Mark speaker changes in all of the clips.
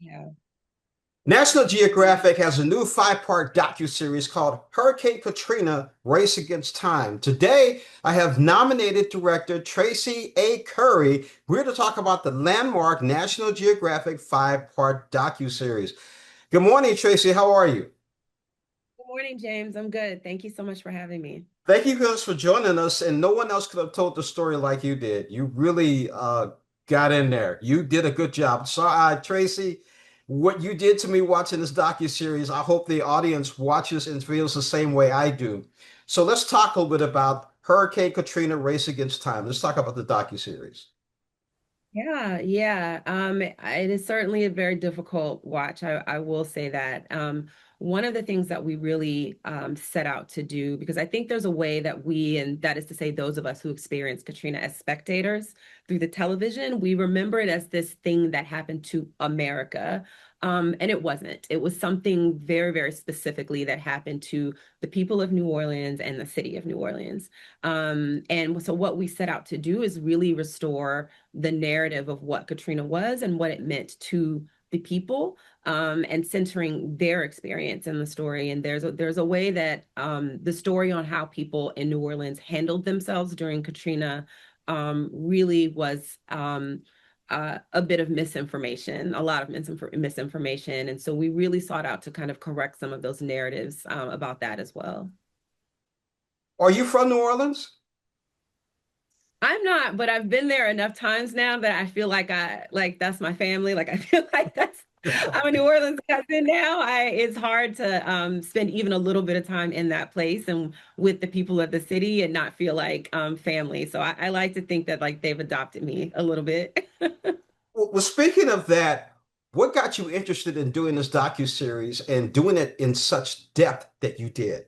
Speaker 1: Yeah.
Speaker 2: National Geographic has a new five-part docuseries called Hurricane Katrina: Race Against Time. Today, I have nominated director Tracy A. Curry. We're to talk about the landmark National Geographic five-part docuseries. Good morning, Tracy. How are you?
Speaker 1: Good morning, James. I'm good. Thank you so much for having me.
Speaker 2: Thank you guys for joining us. And no one else could have told the story like you did. You really got in there. You did a good job. So, Tracy, what you did to me watching this docuseries, I hope the audience watches and feels the same way I do. So let's talk a little bit about Hurricane Katrina: Race Against Time. Let's talk about the docuseries.
Speaker 1: Yeah. It is certainly a very difficult watch. I will say that. One of the things that we really set out to do, because I think there's a way that we, and that is to say, those of us who experience Katrina as spectators through the television, we remember it as this thing that happened to America. And it wasn't. It was something very, very specifically that happened to the people of New Orleans and the city of New Orleans. And so what we set out to do is really restore the narrative of what Katrina was and what it meant to the people, and centering their experience in the story. And there's a way that the story on how people in New Orleans handled themselves during Katrina really was a bit of misinformation, a lot of misinformation. And so we really sought out to kind of correct some of those narratives about that as well.
Speaker 2: Are you from New Orleans?
Speaker 1: I'm not, but I've been there enough times now that I feel like that's my family. Like I feel like that's I'm a New Orleans cousin now. I It's hard to spend even a little bit of time in that place and with the people of the city and not feel like family. So I like to think that like they've adopted me a little bit.
Speaker 2: Well, speaking of that, what got you interested in doing this docuseries and doing it in such depth that you did?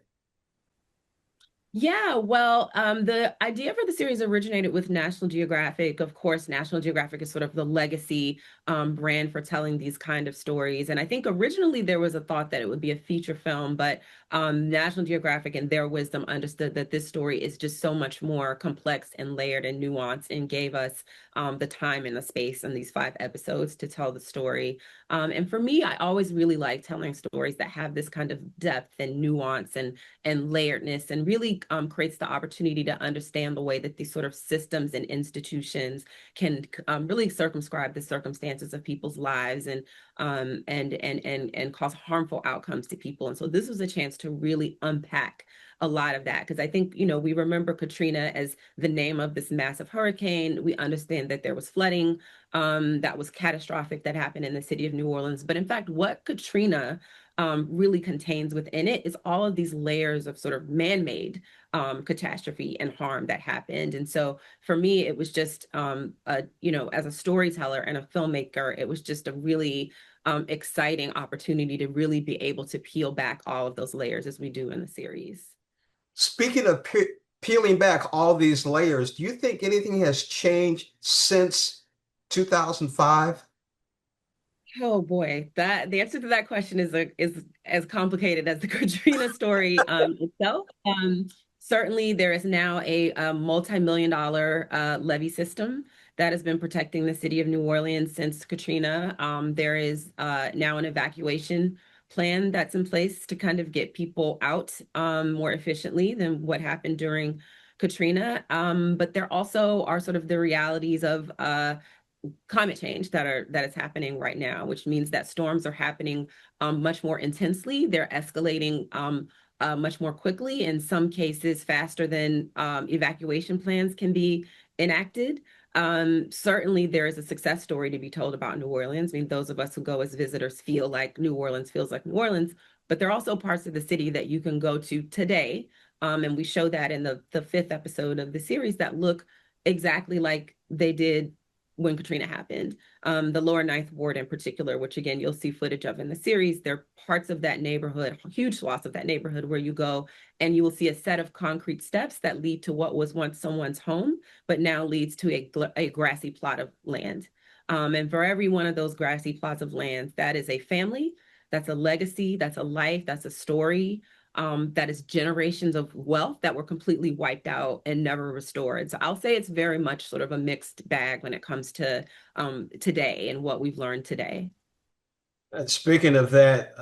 Speaker 1: Yeah, well, the idea for the series originated with National Geographic. Of course, National Geographic is sort of the legacy brand for telling these kind of stories. And I think originally there was a thought that it would be a feature film, but National Geographic, in their wisdom, understood that this story is just so much more complex and layered and nuanced, and gave us the time and the space in these 5 episodes to tell the story. And for me, I always really like telling stories that have this kind of depth and nuance and layeredness, and really creates the opportunity to understand the way that these sort of systems and institutions can really circumscribe the circumstances of people's lives and cause harmful outcomes to people. And so this was a chance to really unpack a lot of that, because I think, we remember Katrina as the name of this massive hurricane. We understand that there was flooding that was catastrophic that happened in the city of New Orleans. But in fact, what Katrina really contains within it is all of these layers of sort of man-made catastrophe and harm that happened. And so for me, it was just, as a storyteller and a filmmaker, it was just a really exciting opportunity to really be able to peel back all of those layers as we do in the series.
Speaker 2: Speaking of peeling back all these layers, do you think anything has changed since 2005?
Speaker 1: Oh boy, that the answer to that question is as complicated as the Katrina story itself. Certainly, there is now a multi-million dollar levee system that has been protecting the city of New Orleans since Katrina. There is now an evacuation plan that's in place to kind of get people out more efficiently than what happened during Katrina. But there also are sort of the realities of climate change that is happening right now, which means that storms are happening much more intensely. They're escalating much more quickly, in some cases faster than evacuation plans can be enacted. Certainly, there is a success story to be told about New Orleans. I mean, those of us who go as visitors feel like New Orleans feels like New Orleans, but there are also parts of the city that you can go to today. And we show that in the 5th episode of the series that look exactly like they did when Katrina happened. The lower Ninth Ward in particular, which again, you'll see footage of in the series, there are parts of that neighborhood, huge swaths of that neighborhood, where you go and you will see a set of concrete steps that lead to what was once someone's home, but now leads to a grassy plot of land. And for every one of those grassy plots of land, that is a family, that's a legacy, that's a life, that's a story, that is generations of wealth that were completely wiped out and never restored. So I'll say it's very much sort of a mixed bag when it comes to today and what we've learned today.
Speaker 2: And speaking of that,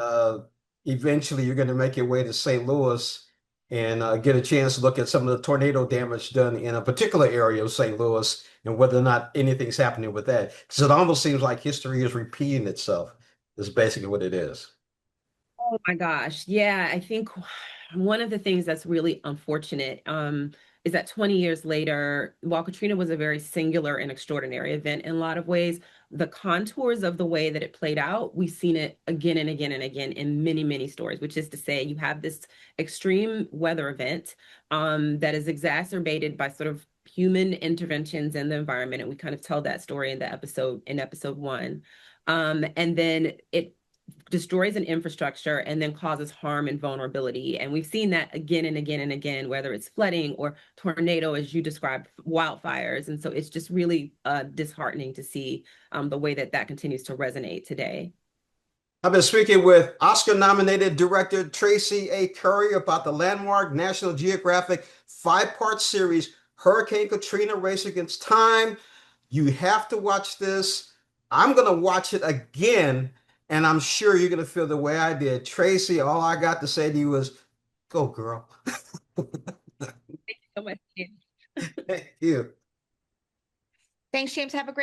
Speaker 2: eventually you're going to make your way to St. Louis and get a chance to look at some of the tornado damage done in a particular area of St. Louis and whether or not anything's happening with that. Because it almost seems like history is repeating itself, is basically what it is.
Speaker 1: Oh my gosh. Yeah, I think one of the things that's really unfortunate is that 20 years later, while Katrina was a very singular and extraordinary event in a lot of ways, the contours of the way that it played out, we've seen it again and again and again in many, many stories, which is to say you have this extreme weather event that is exacerbated by sort of human interventions in the environment. And we kind of tell that story in the episode in episode one. And then it destroys an infrastructure and then causes harm and vulnerability. And we've seen that again and again and again, whether it's flooding or tornado, as you described, wildfires. And so it's just really disheartening to see the way that that continues to resonate today.
Speaker 2: I've been speaking with Oscar-nominated director Tracy A. Curry about the landmark National Geographic five-part series, Hurricane Katrina: Race Against Time. You have to watch this. I'm going to watch it again, and I'm sure you're going to feel the way I did. Tracy, all I got to say to you is, go, girl.
Speaker 1: So much.
Speaker 2: Thank you.
Speaker 3: Thanks, James. Have a great